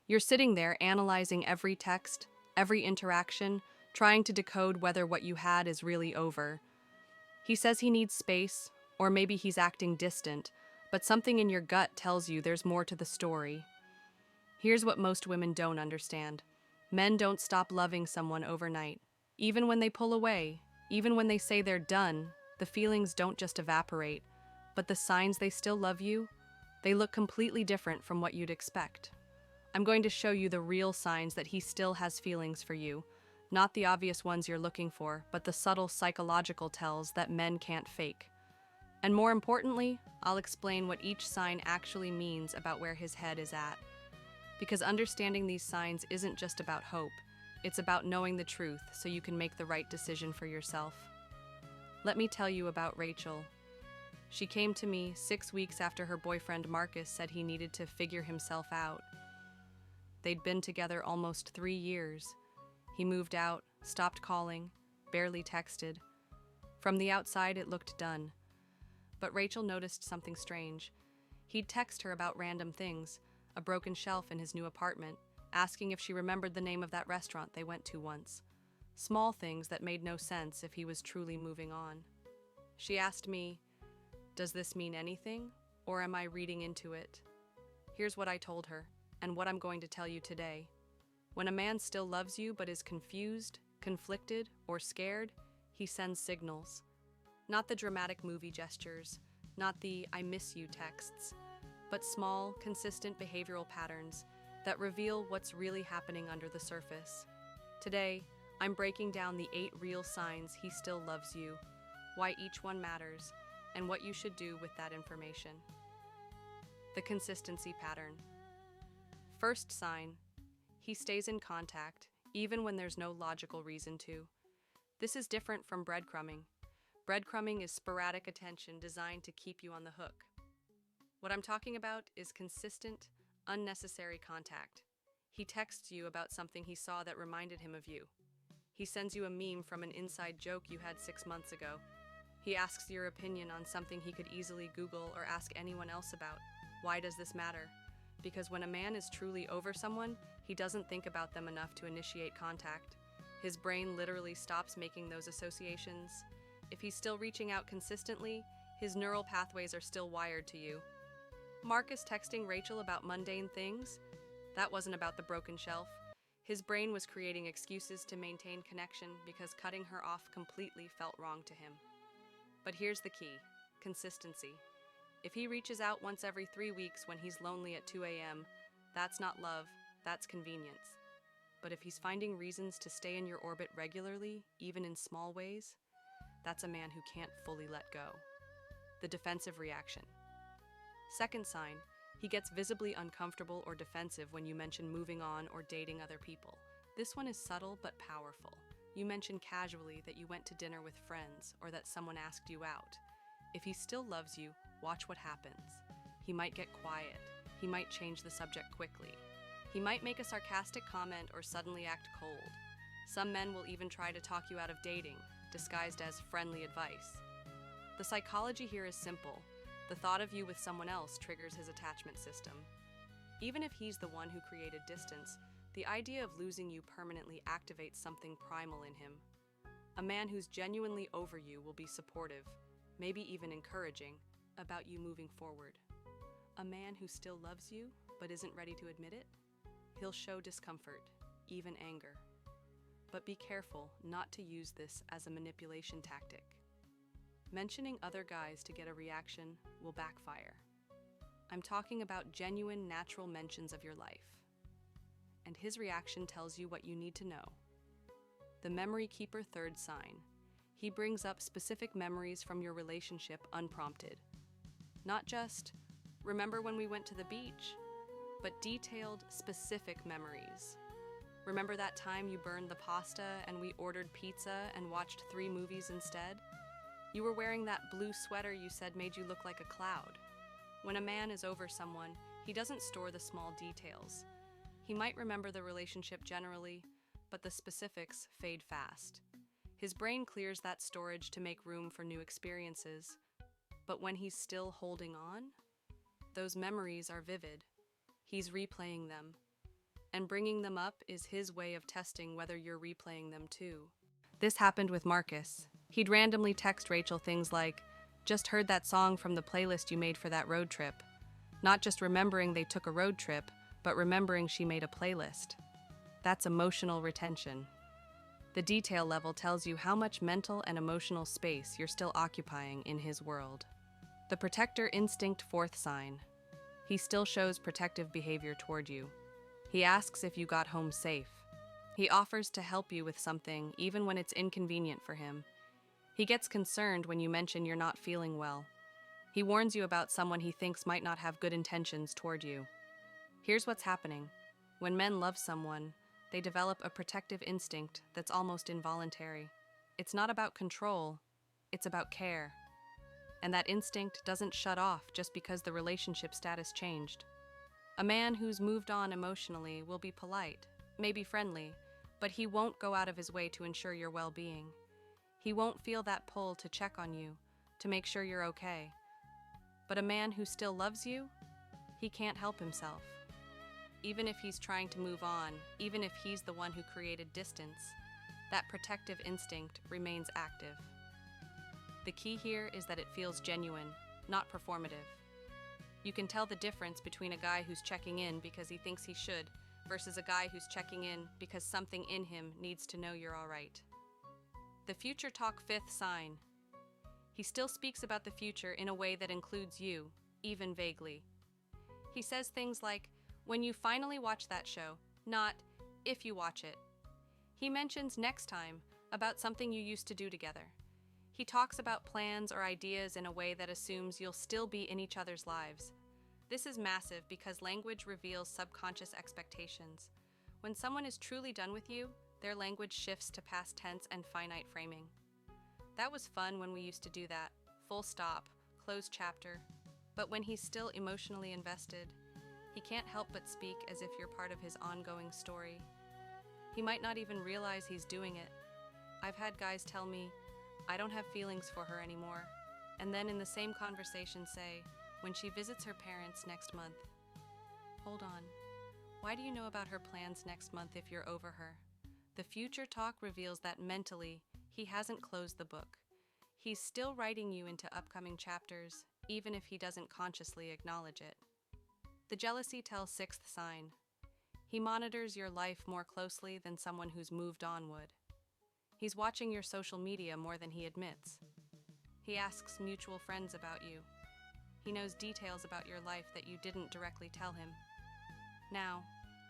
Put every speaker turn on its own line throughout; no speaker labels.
You're sitting there analyzing every text, every interaction, trying to decode whether what you had is really over. He says he needs space, or maybe he's acting distant, but something in your gut tells you there's more to the story. Here's what most women don't understand. Men don't stop loving someone overnight. Even when they pull away, even when they say they're done, the feelings don't just evaporate, but the signs they still love you, they look completely different from what you'd expect. I'm going to show you the real signs that he still has feelings for you, not the obvious ones you're looking for, but the subtle psychological tells that men can't fake. And more importantly, I'll explain what each sign actually means about where his head is at. Because understanding these signs isn't just about hope, it's about knowing the truth so you can make the right decision for yourself. Let me tell you about Rachel. She came to me 6 weeks after her boyfriend Marcus said he needed to figure himself out. They'd been together almost 3 years. He moved out, stopped calling, barely texted. From the outside, it looked done. But Rachel noticed something strange. He'd text her about random things, a broken shelf in his new apartment, asking if she remembered the name of that restaurant they went to once. Small things that made no sense if he was truly moving on. She asked me, "Does this mean anything, or am I reading into it?" Here's what I told her, and what I'm going to tell you today. When a man still loves you but is confused, conflicted, or scared, he sends signals. Not the dramatic movie gestures, not the "I miss you" texts, but small, consistent behavioral patterns that reveal what's really happening under the surface. Today, I'm breaking down the 8 real signs he still loves you, why each one matters, and what you should do with that information. The consistency pattern. First sign, he stays in contact, even when there's no logical reason to. This is different from breadcrumbing. Breadcrumbing is sporadic attention designed to keep you on the hook. What I'm talking about is consistent, unnecessary contact. He texts you about something he saw that reminded him of you. He sends you a meme from an inside joke you had 6 months ago. He asks your opinion on something he could easily Google or ask anyone else about. Why does this matter? Because when a man is truly over someone, he doesn't think about them enough to initiate contact. His brain literally stops making those associations. If he's still reaching out consistently, his neural pathways are still wired to you. Marcus texting Rachel about mundane things? That wasn't about the broken shelf. His brain was creating excuses to maintain connection because cutting her off completely felt wrong to him. But here's the key: consistency. If he reaches out once every 3 weeks when he's lonely at 2 a.m., that's not love, that's convenience. But if he's finding reasons to stay in your orbit regularly, even in small ways, that's a man who can't fully let go. The defensive reaction. Second sign, he gets visibly uncomfortable or defensive when you mention moving on or dating other people. This one is subtle but powerful. You mention casually that you went to dinner with friends or that someone asked you out. If he still loves you, watch what happens. He might get quiet. He might change the subject quickly. He might make a sarcastic comment or suddenly act cold. Some men will even try to talk you out of dating, disguised as friendly advice. The psychology here is simple. The thought of you with someone else triggers his attachment system. Even if he's the one who created distance, the idea of losing you permanently activates something primal in him. A man who's genuinely over you will be supportive, maybe even encouraging, about you moving forward. A man who still loves you, but isn't ready to admit it? He'll show discomfort, even anger. But be careful not to use this as a manipulation tactic. Mentioning other guys to get a reaction will backfire. I'm talking about genuine, natural mentions of your life. And his reaction tells you what you need to know. The memory keeper third sign. He brings up specific memories from your relationship unprompted. Not just, "Remember when we went to the beach?" but detailed, specific memories. "Remember that time you burned the pasta and we ordered pizza and watched 3 movies instead? You were wearing that blue sweater you said made you look like a cloud." When a man is over someone, he doesn't store the small details. He might remember the relationship generally, but the specifics fade fast. His brain clears that storage to make room for new experiences. But when he's still holding on, those memories are vivid. He's replaying them. and bringing them up is his way of testing whether you're replaying them too. This happened with Marcus. He'd randomly text Rachel things like, "Just heard that song from the playlist you made for that road trip." Not just remembering they took a road trip, but remembering she made a playlist. That's emotional retention. The detail level tells you how much mental and emotional space you're still occupying in his world. The protector instinct, fourth sign. He still shows protective behavior toward you. He asks if you got home safe. He offers to help you with something, even when it's inconvenient for him. He gets concerned when you mention you're not feeling well. He warns you about someone he thinks might not have good intentions toward you. Here's what's happening. When men love someone, they develop a protective instinct that's almost involuntary. It's not about control, it's about care. And that instinct doesn't shut off just because the relationship status changed. A man who's moved on emotionally will be polite, maybe friendly, but he won't go out of his way to ensure your well-being. He won't feel that pull to check on you, to make sure you're okay. But a man who still loves you, he can't help himself. Even if he's trying to move on, even if he's the one who created distance, that protective instinct remains active. The key here is that it feels genuine, not performative. You can tell the difference between a guy who's checking in because he thinks he should versus a guy who's checking in because something in him needs to know you're all right. The future talk, fifth sign. He still speaks about the future in a way that includes you, even vaguely. He says things like, "When you finally watch that show," not "if you watch it." He mentions next time, about something you used to do together. He talks about plans or ideas in a way that assumes you'll still be in each other's lives. This is massive because language reveals subconscious expectations. When someone is truly done with you, their language shifts to past tense and finite framing. That was fun when we used to do that. Full stop, closed chapter. But when he's still emotionally invested, he can't help but speak as if you're part of his ongoing story. He might not even realize he's doing it. I've had guys tell me, "I don't have feelings for her anymore," and then in the same conversation say, "When she visits her parents next month." Hold on. Why do you know about her plans next month if you're over her? The future talk reveals that mentally, he hasn't closed the book. He's still writing you into upcoming chapters, even if he doesn't consciously acknowledge it. The jealousy tell, sixth sign. He monitors your life more closely than someone who's moved on would. He's watching your social media more than he admits. He asks mutual friends about you. He knows details about your life that you didn't directly tell him. Now,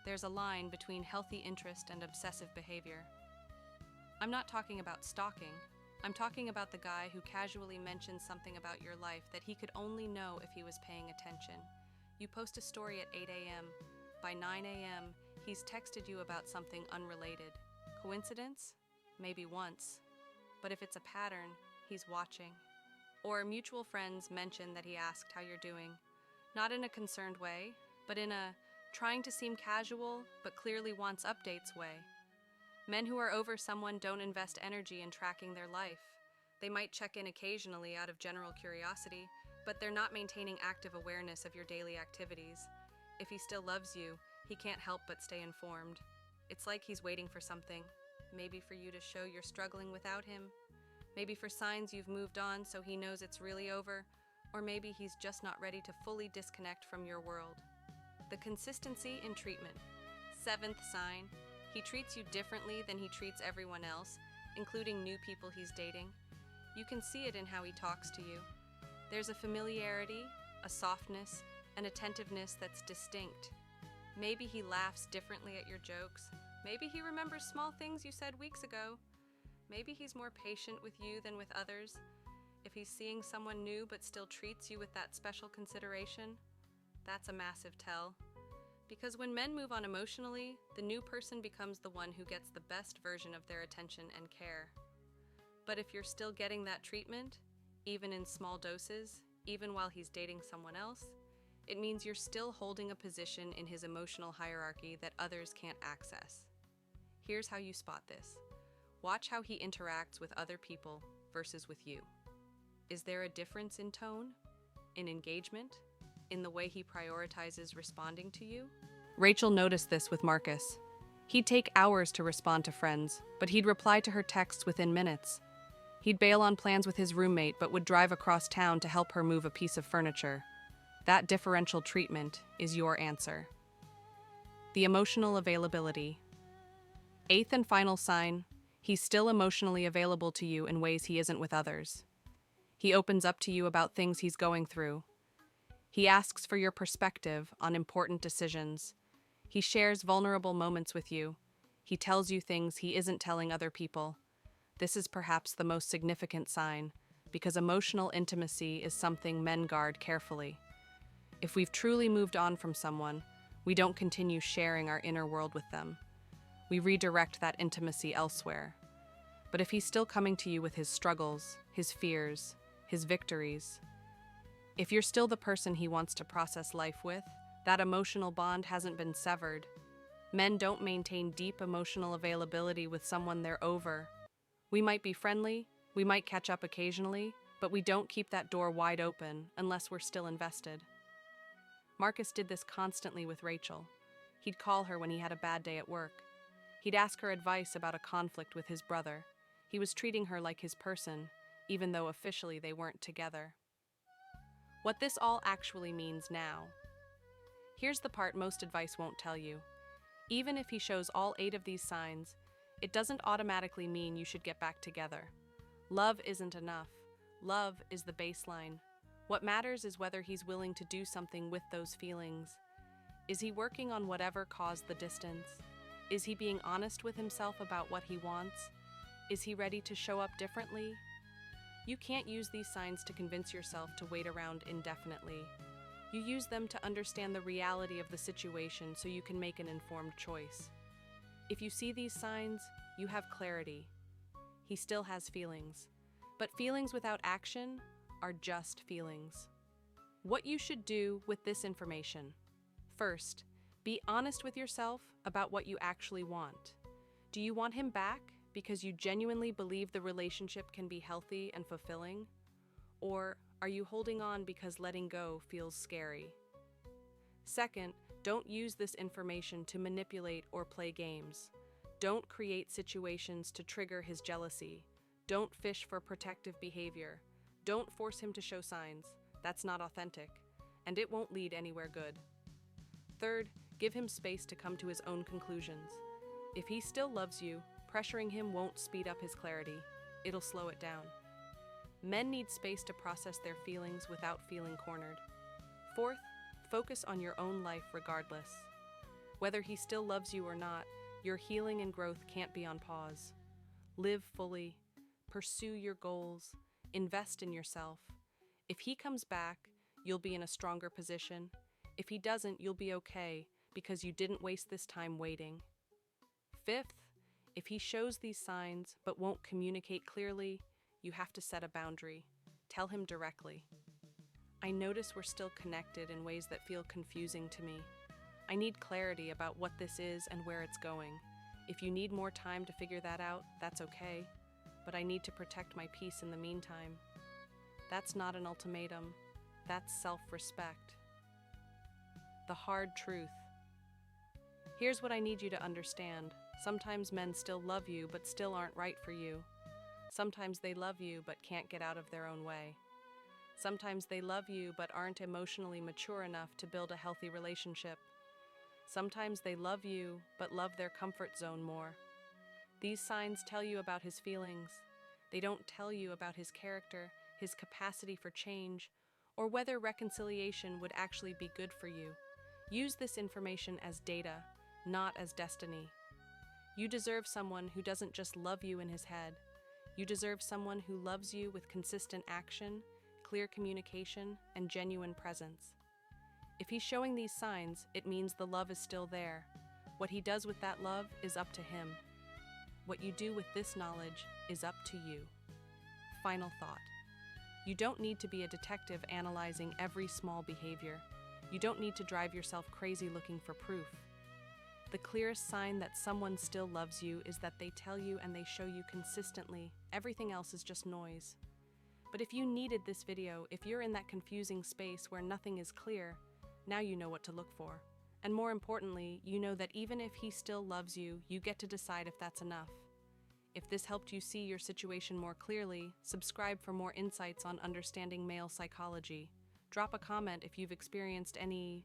there's a line between healthy interest and obsessive behavior. I'm not talking about stalking. I'm talking about the guy who casually mentions something about your life that he could only know if he was paying attention. You post a story at 8 a.m. By 9 a.m., he's texted you about something unrelated. Coincidence? Maybe once. But if it's a pattern, he's watching. Or mutual friends mention that he asked how you're doing. Not in a concerned way, but in a trying to seem casual, but clearly wants updates way. Men who are over someone don't invest energy in tracking their life. They might check in occasionally out of general curiosity, but they're not maintaining active awareness of your daily activities. If he still loves you, he can't help but stay informed. It's like he's waiting for something. Maybe for you to show you're struggling without him. Maybe for signs you've moved on so he knows it's really over. Or maybe he's just not ready to fully disconnect from your world. The consistency in treatment. Seventh sign. He treats you differently than he treats everyone else, including new people he's dating. You can see it in how he talks to you. There's a familiarity, a softness, an attentiveness that's distinct. Maybe he laughs differently at your jokes. Maybe he remembers small things you said weeks ago. Maybe he's more patient with you than with others. If he's seeing someone new but still treats you with that special consideration, that's a massive tell. Because when men move on emotionally, the new person becomes the one who gets the best version of their attention and care. But if you're still getting that treatment, even in small doses, even while he's dating someone else, it means you're still holding a position in his emotional hierarchy that others can't access. Here's how you spot this. Watch how he interacts with other people versus with you. Is there a difference in tone, in engagement, in the way he prioritizes responding to you? Rachel noticed this with Marcus. He'd take hours to respond to friends, but he'd reply to her texts within minutes. He'd bail on plans with his roommate, but would drive across town to help her move a piece of furniture. That differential treatment is your answer. The emotional availability. Eighth and final sign, he's still emotionally available to you in ways he isn't with others. He opens up to you about things he's going through. He asks for your perspective on important decisions. He shares vulnerable moments with you. He tells you things he isn't telling other people. This is perhaps the most significant sign, because emotional intimacy is something men guard carefully. If we've truly moved on from someone, we don't continue sharing our inner world with them. We redirect that intimacy elsewhere. But if he's still coming to you with his struggles, his fears, his victories, if you're still the person he wants to process life with, that emotional bond hasn't been severed. Men don't maintain deep emotional availability with someone they're over. We might be friendly, we might catch up occasionally, but we don't keep that door wide open unless we're still invested. Marcus did this constantly with Rachel. He'd call her when he had a bad day at work. He'd ask her advice about a conflict with his brother. He was treating her like his person, even though officially they weren't together. What this all actually means now. Here's the part most advice won't tell you. Even if he shows all 8 of these signs, it doesn't automatically mean you should get back together. Love isn't enough. Love is the baseline. What matters is whether he's willing to do something with those feelings. Is he working on whatever caused the distance? Is he being honest with himself about what he wants? Is he ready to show up differently? You can't use these signs to convince yourself to wait around indefinitely. You use them to understand the reality of the situation so you can make an informed choice. If you see these signs, you have clarity. He still has feelings, but feelings without action are just feelings. What you should do with this information. First, be honest with yourself about what you actually want. Do you want him back because you genuinely believe the relationship can be healthy and fulfilling? Or are you holding on because letting go feels scary? Second, don't use this information to manipulate or play games. Don't create situations to trigger his jealousy. Don't fish for protective behavior. Don't force him to show signs. That's not authentic, and it won't lead anywhere good. Third, give him space to come to his own conclusions. If he still loves you, pressuring him won't speed up his clarity. It'll slow it down. Men need space to process their feelings without feeling cornered. Fourth, focus on your own life regardless. Whether he still loves you or not, your healing and growth can't be on pause. Live fully, pursue your goals, invest in yourself. If he comes back, you'll be in a stronger position. If he doesn't, you'll be okay because you didn't waste this time waiting. Fifth, if he shows these signs but won't communicate clearly, you have to set a boundary. Tell him directly. I notice we're still connected in ways that feel confusing to me. I need clarity about what this is and where it's going. If you need more time to figure that out, that's okay, but I need to protect my peace in the meantime. That's not an ultimatum. That's self-respect. The hard truth. Here's what I need you to understand. Sometimes men still love you but still aren't right for you. Sometimes they love you but can't get out of their own way. Sometimes they love you but aren't emotionally mature enough to build a healthy relationship. Sometimes they love you but love their comfort zone more. These signs tell you about his feelings. They don't tell you about his character, his capacity for change, or whether reconciliation would actually be good for you. Use this information as data, not as destiny. You deserve someone who doesn't just love you in his head. You deserve someone who loves you with consistent action, clear communication, and genuine presence. If he's showing these signs, it means the love is still there. What he does with that love is up to him. What you do with this knowledge is up to you. Final thought. You don't need to be a detective analyzing every small behavior. You don't need to drive yourself crazy looking for proof. The clearest sign that someone still loves you is that they tell you and they show you consistently. Everything else is just noise. But if you needed this video, if you're in that confusing space where nothing is clear, now you know what to look for. And more importantly, you know that even if he still loves you, you get to decide if that's enough. If this helped you see your situation more clearly, subscribe for more insights on understanding male psychology. Drop a comment if you've experienced any